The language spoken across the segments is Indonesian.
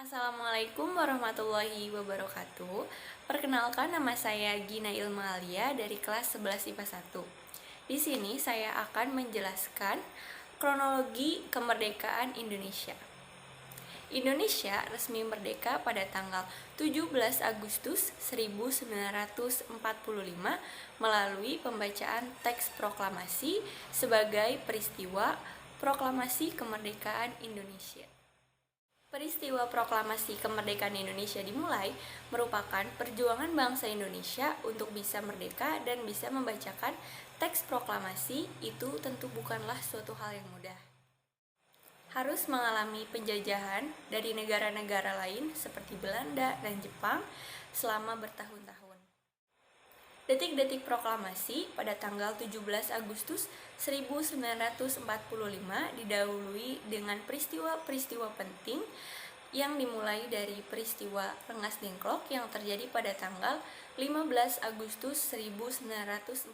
Assalamualaikum warahmatullahi wabarakatuh. Perkenalkan, nama saya Gina Ilma Alia dari kelas 11 IPA 1. Di sini saya akan menjelaskan kronologi kemerdekaan Indonesia. Indonesia resmi merdeka pada tanggal 17 Agustus 1945 melalui pembacaan teks proklamasi sebagai peristiwa proklamasi kemerdekaan Indonesia. Peristiwa proklamasi kemerdekaan Indonesia dimulai merupakan perjuangan bangsa Indonesia untuk bisa merdeka dan bisa membacakan teks proklamasi. Itu tentu bukanlah suatu hal yang mudah. Harus mengalami penjajahan dari negara-negara lain seperti Belanda dan Jepang selama bertahun-tahun. Detik-detik proklamasi pada tanggal 17 Agustus 1945 didahului dengan peristiwa-peristiwa penting yang dimulai dari peristiwa Rengas Dengklok yang terjadi pada tanggal 15 Agustus 1945.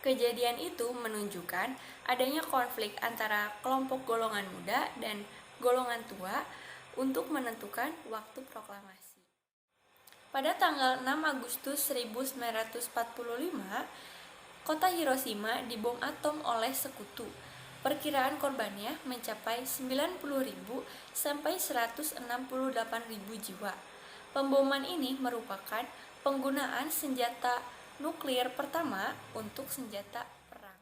Kejadian itu menunjukkan adanya konflik antara kelompok golongan muda dan golongan tua untuk menentukan waktu proklamasi. Pada tanggal 6 Agustus 1945, kota Hiroshima dibom atom oleh sekutu. Perkiraan korbannya mencapai 90.000 sampai 168.000 jiwa. Pemboman ini merupakan penggunaan senjata nuklir pertama untuk senjata perang.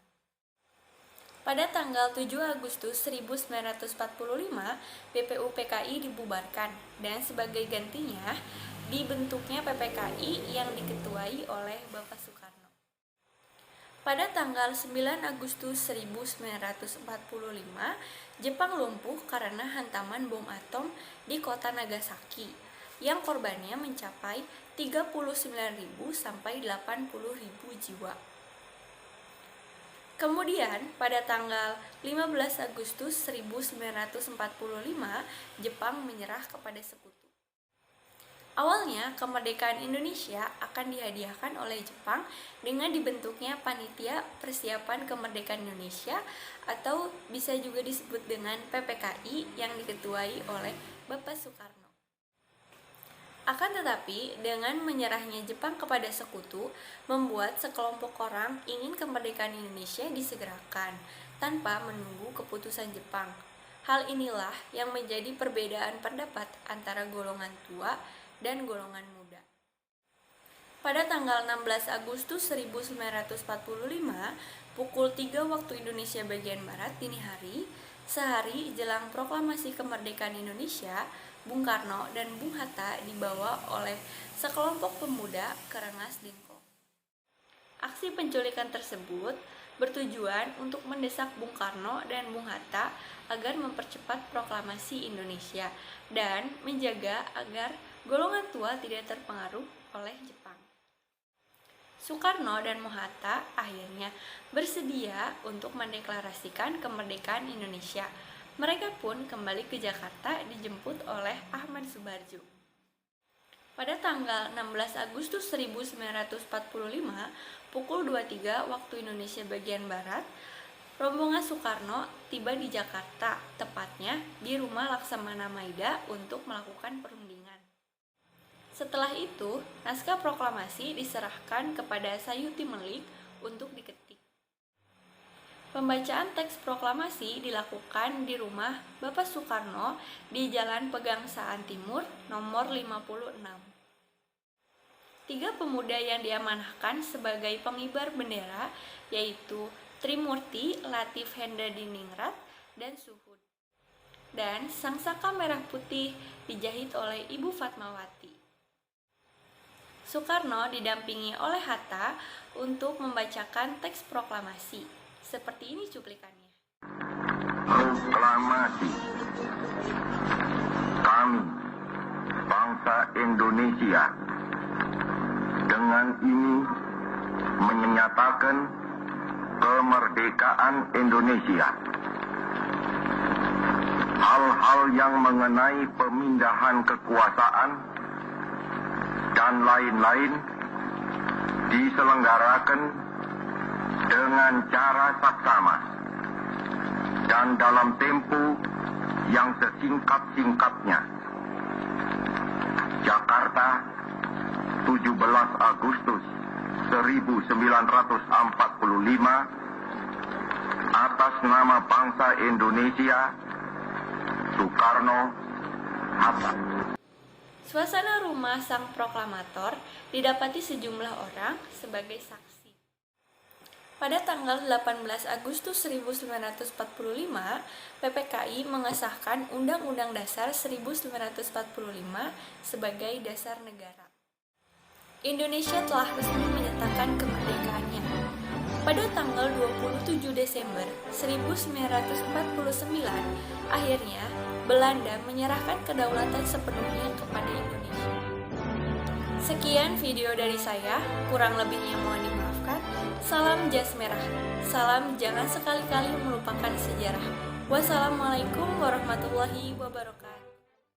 Pada tanggal 7 Agustus 1945, BPUPKI dibubarkan dan sebagai gantinya dibentuknya PPKI yang diketuai oleh Bapak Soekarno. Pada tanggal 9 Agustus 1945, Jepang lumpuh karena hantaman bom atom di kota Nagasaki, yang korbannya mencapai 39.000 sampai 80.000 jiwa. Kemudian, pada tanggal 15 Agustus 1945, Jepang menyerah kepada sekutu. Awalnya, kemerdekaan Indonesia akan dihadiahkan oleh Jepang dengan dibentuknya Panitia Persiapan Kemerdekaan Indonesia atau bisa juga disebut dengan PPKI yang diketuai oleh Bapak Soekarno. Akan tetapi, dengan menyerahnya Jepang kepada sekutu, membuat sekelompok orang ingin kemerdekaan Indonesia disegerakan tanpa menunggu keputusan Jepang. Hal inilah yang menjadi perbedaan pendapat antara golongan tua dan golongan muda. Pada tanggal 16 Agustus 1945, pukul 3 waktu Indonesia bagian Barat dini hari, sehari jelang proklamasi kemerdekaan Indonesia, Bung Karno dan Bung Hatta dibawa oleh sekelompok pemuda ke Rengas Dengklok. Aksi penculikan tersebut bertujuan untuk mendesak Bung Karno dan Bung Hatta agar mempercepat proklamasi Indonesia dan menjaga agar golongan tua tidak terpengaruh oleh Jepang. Soekarno dan Hatta akhirnya bersedia untuk mendeklarasikan kemerdekaan Indonesia. Mereka pun kembali ke Jakarta dijemput oleh Ahmad Subarjo. Pada tanggal 16 Agustus 1945, pukul 23 waktu Indonesia bagian Barat, rombongan Soekarno tiba di Jakarta, tepatnya di rumah Laksamana Maida untuk melakukan perundingan. Setelah itu, naskah proklamasi diserahkan kepada Sayuti Melik untuk diketik. Pembacaan teks proklamasi dilakukan di rumah Bapak Soekarno di Jalan Pegangsaan Timur nomor 56. 3 pemuda yang diamanahkan sebagai pengibar bendera yaitu Trimurti, Latif Hendradiningrat, dan Suhud. Dan sangsaka merah putih dijahit oleh Ibu Fatmawati. Soekarno didampingi oleh Hatta untuk membacakan teks proklamasi. Seperti ini cuplikannya. Proklamasi. Kami, bangsa Indonesia, dengan ini menyatakan kemerdekaan Indonesia. Hal-hal yang mengenai pemindahan kekuasaan dan lain-lain diselenggarakan dengan cara saksama dan dalam tempo yang sesingkat-singkatnya. Jakarta, 17 Agustus 1945, atas nama bangsa Indonesia, Soekarno, Hatta. Suasana rumah sang proklamator didapati sejumlah orang sebagai saksi. Pada tanggal 18 Agustus 1945, PPKI mengesahkan Undang-Undang Dasar 1945 sebagai dasar negara. Indonesia telah resmi menyatakan kemerdekaannya. Pada tanggal 27 Desember 1949, akhirnya Belanda menyerahkan kedaulatan sepenuhnya kepada Indonesia. Sekian video dari saya, kurang lebihnya mohon dimaafkan. Salam jas merah, salam jangan sekali-kali melupakan sejarah. Wassalamualaikum warahmatullahi wabarakatuh.